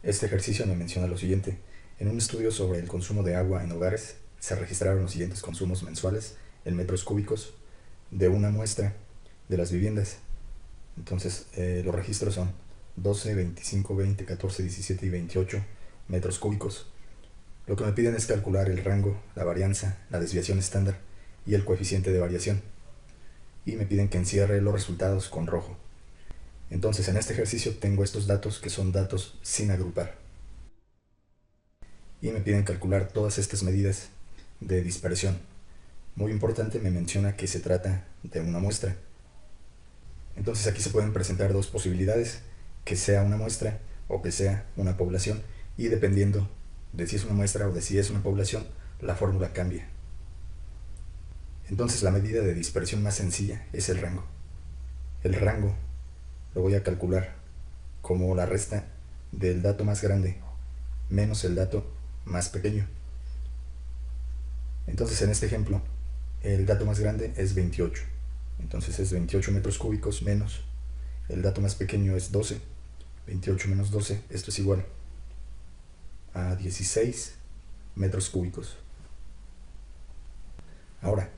Este ejercicio me menciona lo siguiente. En un estudio sobre el consumo de agua en hogares, se registraron los siguientes consumos mensuales en metros cúbicos de una muestra de las viviendas. Entonces, los registros son 12, 25, 20, 14, 17 y 28 metros cúbicos. Lo que me piden es calcular el rango, la varianza, la desviación estándar y el coeficiente de variación. Y me piden que encierre los resultados con rojo. Entonces, en este ejercicio tengo estos datos que son datos sin agrupar. Y me piden calcular todas estas medidas de dispersión. Muy importante, me menciona que se trata de una muestra. Entonces aquí se pueden presentar dos posibilidades, que sea una muestra o que sea una población, y dependiendo de si es una muestra o de si es una población, la fórmula cambia. Entonces la medida de dispersión más sencilla es el rango. El rango lo voy a calcular como la resta del dato más grande menos el dato más pequeño. Entonces en este ejemplo, el dato más grande es 28. Entonces es 28 metros cúbicos menos el dato más pequeño es 12. 28 menos 12, esto es igual a 16 metros cúbicos. Ahora,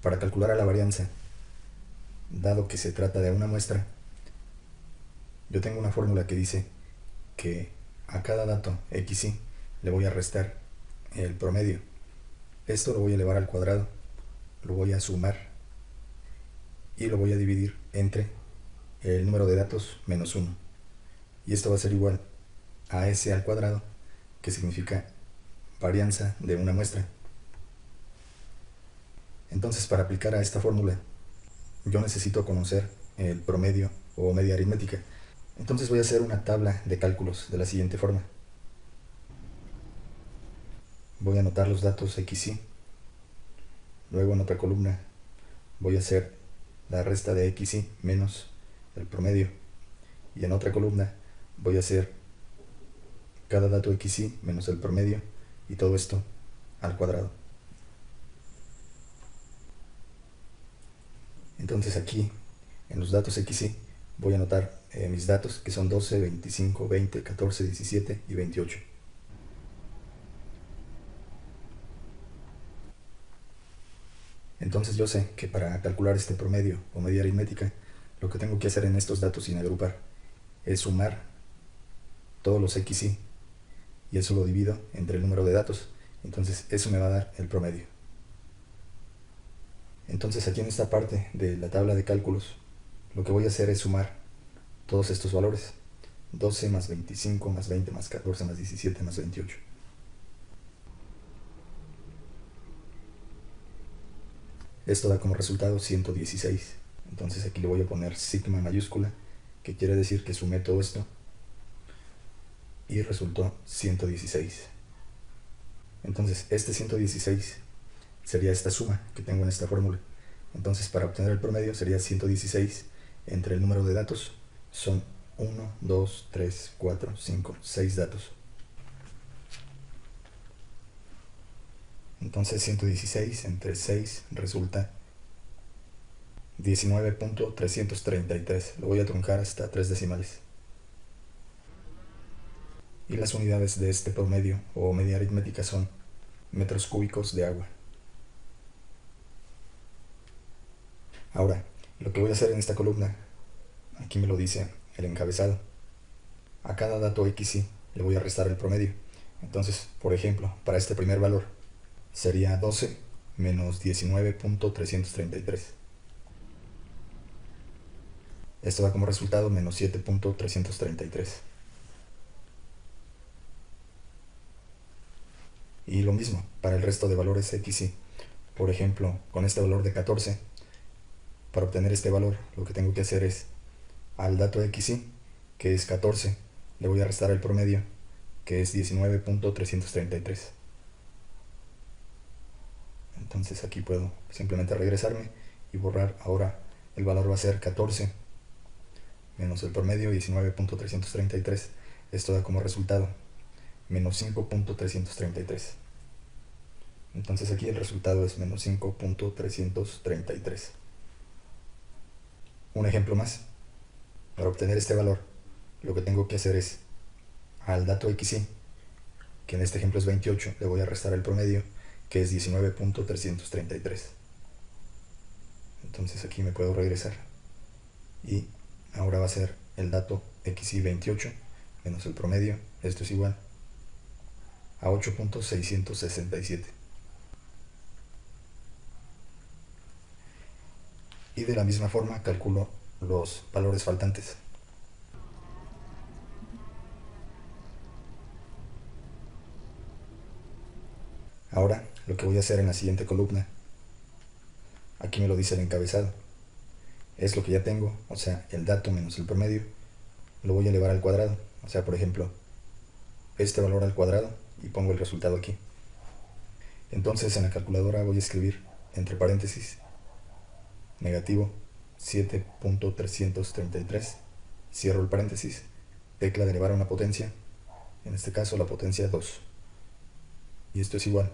para calcular a la varianza, dado que se trata de una muestra, yo tengo una fórmula que dice que a cada dato xy le voy a restar el promedio. Esto lo voy a elevar al cuadrado, lo voy a sumar y lo voy a dividir entre el número de datos menos 1. Y esto va a ser igual a s al cuadrado, que significa varianza de una muestra. Entonces, para aplicar a esta fórmula, yo necesito conocer el promedio o media aritmética. Entonces voy a hacer una tabla de cálculos de la siguiente forma. Voy a anotar los datos xy. Luego en otra columna voy a hacer la resta de xy menos el promedio. Y en otra columna voy a hacer cada dato xy menos el promedio, y todo esto al cuadrado. Entonces aquí, en los datos xy, voy a anotar mis datos, que son 12, 25, 20, 14, 17 y 28. Entonces yo sé que para calcular este promedio o media aritmética, lo que tengo que hacer en estos datos sin agrupar es sumar todos los xy, y eso lo divido entre el número de datos. Entonces eso me va a dar el promedio. Entonces aquí en esta parte de la tabla de cálculos, lo que voy a hacer es sumar todos estos valores: 12 más 25 más 20 más 14 más 17 más 28. Esto da como resultado 116. Entonces aquí le voy a poner sigma mayúscula, que quiere decir que sumé todo esto y resultó 116. Entonces este 116 sería esta suma que tengo en esta fórmula. Entonces para obtener el promedio sería 116 entre el número de datos. Son 1, 2, 3, 4, 5, 6 datos. Entonces 116 entre 6 resulta 19.333. Lo voy a truncar hasta 3 decimales. Y las unidades de este promedio o media aritmética son metros cúbicos de agua. Ahora, lo que voy a hacer en esta columna, aquí me lo dice el encabezado. A cada dato xy le voy a restar el promedio. Entonces, por ejemplo, para este primer valor sería 12 menos 19.333. Esto da como resultado menos 7.333. Y lo mismo para el resto de valores xy. Por ejemplo, con este valor de 14, para obtener este valor, lo que tengo que hacer es, al dato xy, que es 14, le voy a restar el promedio, que es 19.333. Entonces aquí puedo simplemente regresarme y borrar. Ahora el valor va a ser 14 menos el promedio, 19.333. Esto da como resultado menos 5.333. Entonces aquí el resultado es menos 5.333. Un ejemplo más. Para obtener este valor, lo que tengo que hacer es, Al dato XY, que en este ejemplo es 28, le voy a restar el promedio, que es 19.333. Entonces aquí me puedo regresar. Y ahora va a ser el dato XY 28 menos el promedio. Esto es igual a 8.667. Y de la misma forma calculo los valores faltantes. Ahora lo que voy a hacer en la siguiente columna, aquí me lo dice el encabezado, es lo que ya tengo, o sea, el dato menos el promedio, lo voy a elevar al cuadrado. O sea, por ejemplo, este valor al cuadrado y pongo el resultado aquí. Entonces en la calculadora voy a escribir entre paréntesis negativo 7.333, cierro el paréntesis, tecla de elevar a una potencia, en este caso la potencia 2. Y esto es igual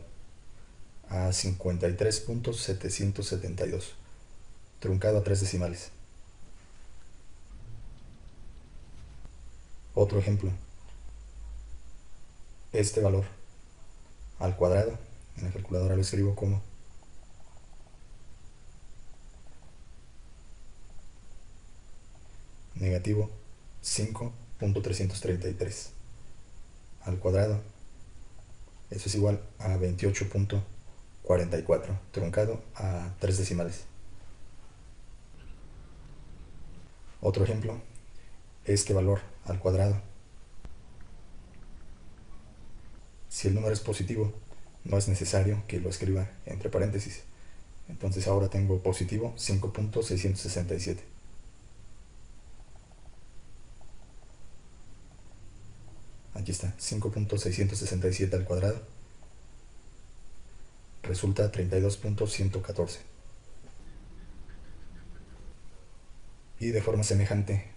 a 53.772, truncado a 3 decimales. Otro ejemplo, este valor al cuadrado, en la calculadora lo escribo como negativo 5.333 al cuadrado. Eso es igual a 28.44, truncado a 3 decimales. Otro ejemplo, este valor al cuadrado. Si el número es positivo, no es necesario que lo escriba entre paréntesis. Entonces ahora tengo positivo 5.667. Aquí está, 5.667 al cuadrado. Resulta 32.114. Y de forma semejante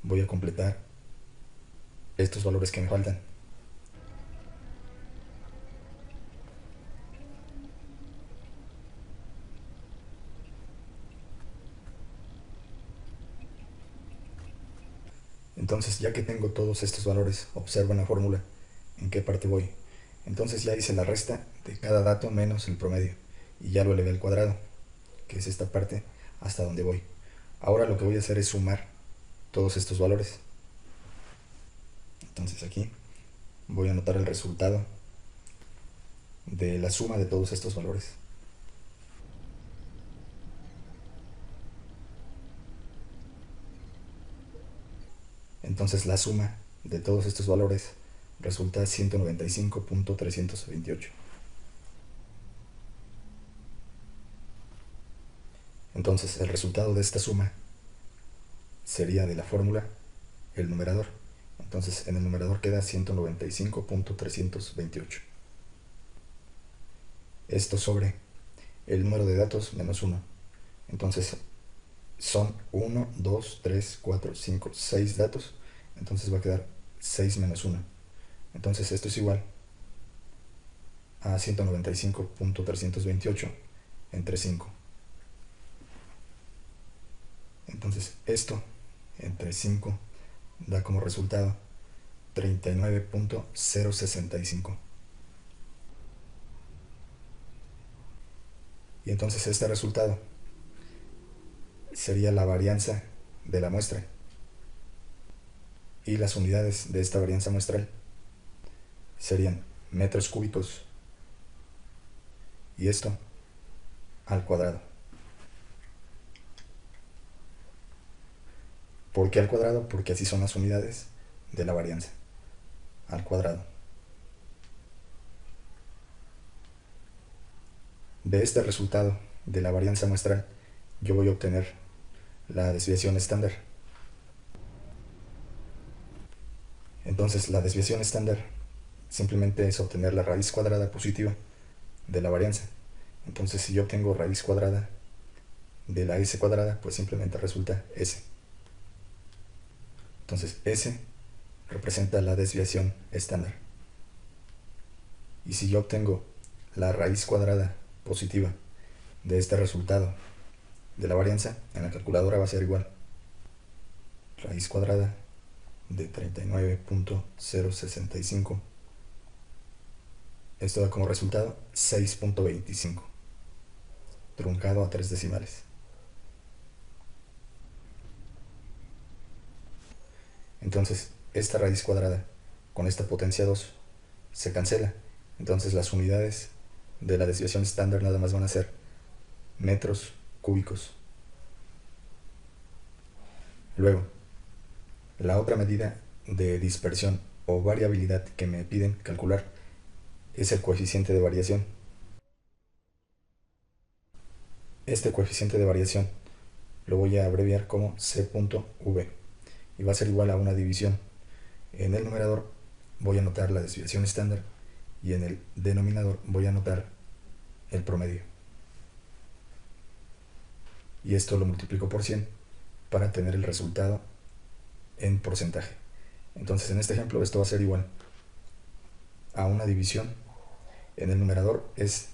voy a completar estos valores que me faltan. Entonces, ya que tengo todos estos valores, observa en la fórmula en qué parte voy. Entonces ya hice la resta de cada dato menos el promedio y ya lo elevé al cuadrado, que es esta parte hasta donde voy. Ahora lo que voy a hacer es sumar todos estos valores. Entonces aquí voy a anotar el resultado de la suma de todos estos valores. Entonces la suma de todos estos valores resulta 195.328. Entonces el resultado de esta suma sería de la fórmula el numerador. Entonces en el numerador queda 195.328. Esto sobre el número de datos menos 1. Entonces son 1, 2, 3, 4, 5, 6 datos. Entonces va a quedar 6 menos 1. Entonces esto es igual a 195.328 entre 5. Entonces esto entre 5 da como resultado 39.065. Y entonces este resultado sería la varianza de la muestra. Y las unidades de esta varianza muestral serían metros cúbicos. Y esto al cuadrado. ¿Por qué al cuadrado? Porque así son las unidades de la varianza. Al cuadrado. De este resultado de la varianza muestral, yo voy a obtener la desviación estándar. Entonces, la desviación estándar simplemente es obtener la raíz cuadrada positiva de la varianza. Entonces, si yo obtengo raíz cuadrada de la s cuadrada, pues simplemente resulta s. Entonces, s representa la desviación estándar. Y si yo obtengo la raíz cuadrada positiva de este resultado de la varianza, en la calculadora va a ser igual. Raíz cuadrada de 39.065. Esto da como resultado 6.25, truncado a 3 decimales. Entonces, esta raíz cuadrada con esta potencia 2 se cancela. Entonces las unidades de la desviación estándar nada más van a ser metros cúbicos. Luego, la otra medida de dispersión o variabilidad que me piden calcular es el coeficiente de variación. Este coeficiente de variación lo voy a abreviar como C.V y va a ser igual a una división. En el numerador voy a anotar la desviación estándar y en el denominador voy a anotar el promedio. Y esto lo multiplico por 100 para tener el resultado en porcentaje. Entonces en este ejemplo esto va a ser igual a una división. En el numerador es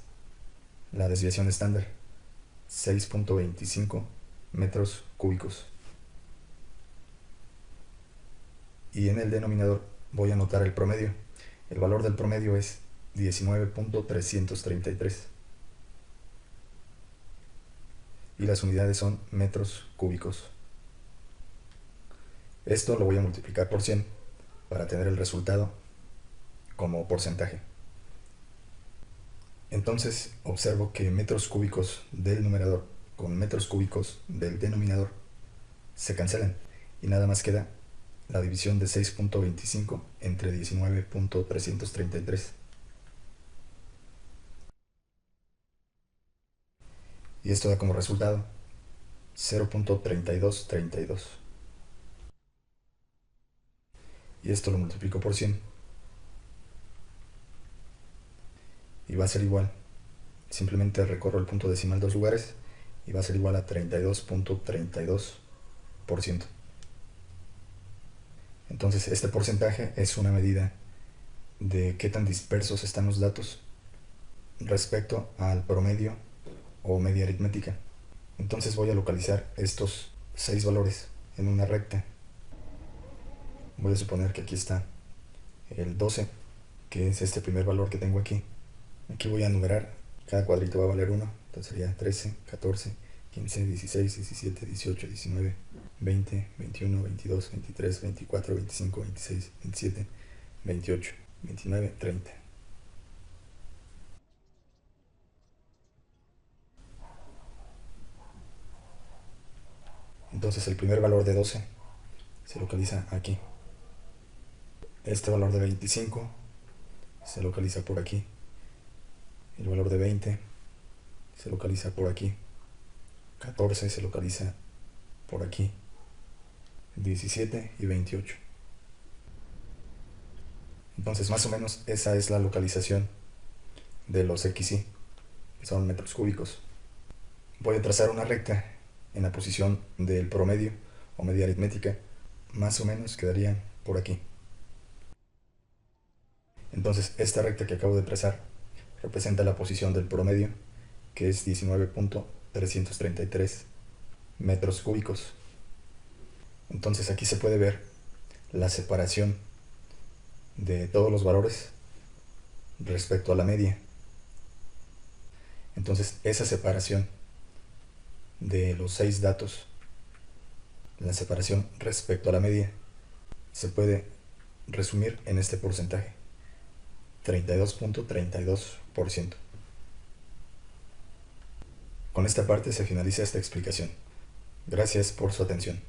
la desviación estándar, 6.25 metros cúbicos. Y en el denominador voy a anotar el promedio. El valor del promedio es 19.333. Y las unidades son metros cúbicos. Esto lo voy a multiplicar por 100 para tener el resultado como porcentaje. Entonces observo que metros cúbicos del numerador con metros cúbicos del denominador se cancelan y nada más queda la división de 6.25 entre 19.333. Y esto da como resultado 0.3232. Y esto lo multiplico por 100. Y va a ser igual. Simplemente recorro el punto decimal 2 lugares y va a ser igual a 32.32%. Entonces este porcentaje es una medida de qué tan dispersos están los datos respecto al promedio o media aritmética. Entonces voy a localizar estos 6 valores en una recta. Voy a suponer que aquí está el 12, que es este primer valor que tengo aquí. Aquí voy a numerar, cada cuadrito va a valer 1, entonces sería 13, 14, 15, 16, 17, 18, 19, 20, 21, 22, 23, 24, 25, 26, 27, 28, 29, 30. Entonces el primer valor de 12 se localiza aquí. Este valor de 25 se localiza por aquí. El valor de 20 se localiza por aquí. 14 se localiza por aquí. 17 y 28. Entonces más o menos esa es la localización de los XY, que son metros cúbicos. Voy a trazar una recta en la posición del promedio o media aritmética. Más o menos quedaría por aquí. Entonces esta recta que acabo de trazar representa la posición del promedio, que es 19.333 metros cúbicos. Entonces aquí se puede ver la separación de todos los valores respecto a la media. Entonces esa separación de los 6 datos, la separación respecto a la media, se puede resumir en este porcentaje, 32.32%. Con esta parte se finaliza esta explicación. Gracias por su atención.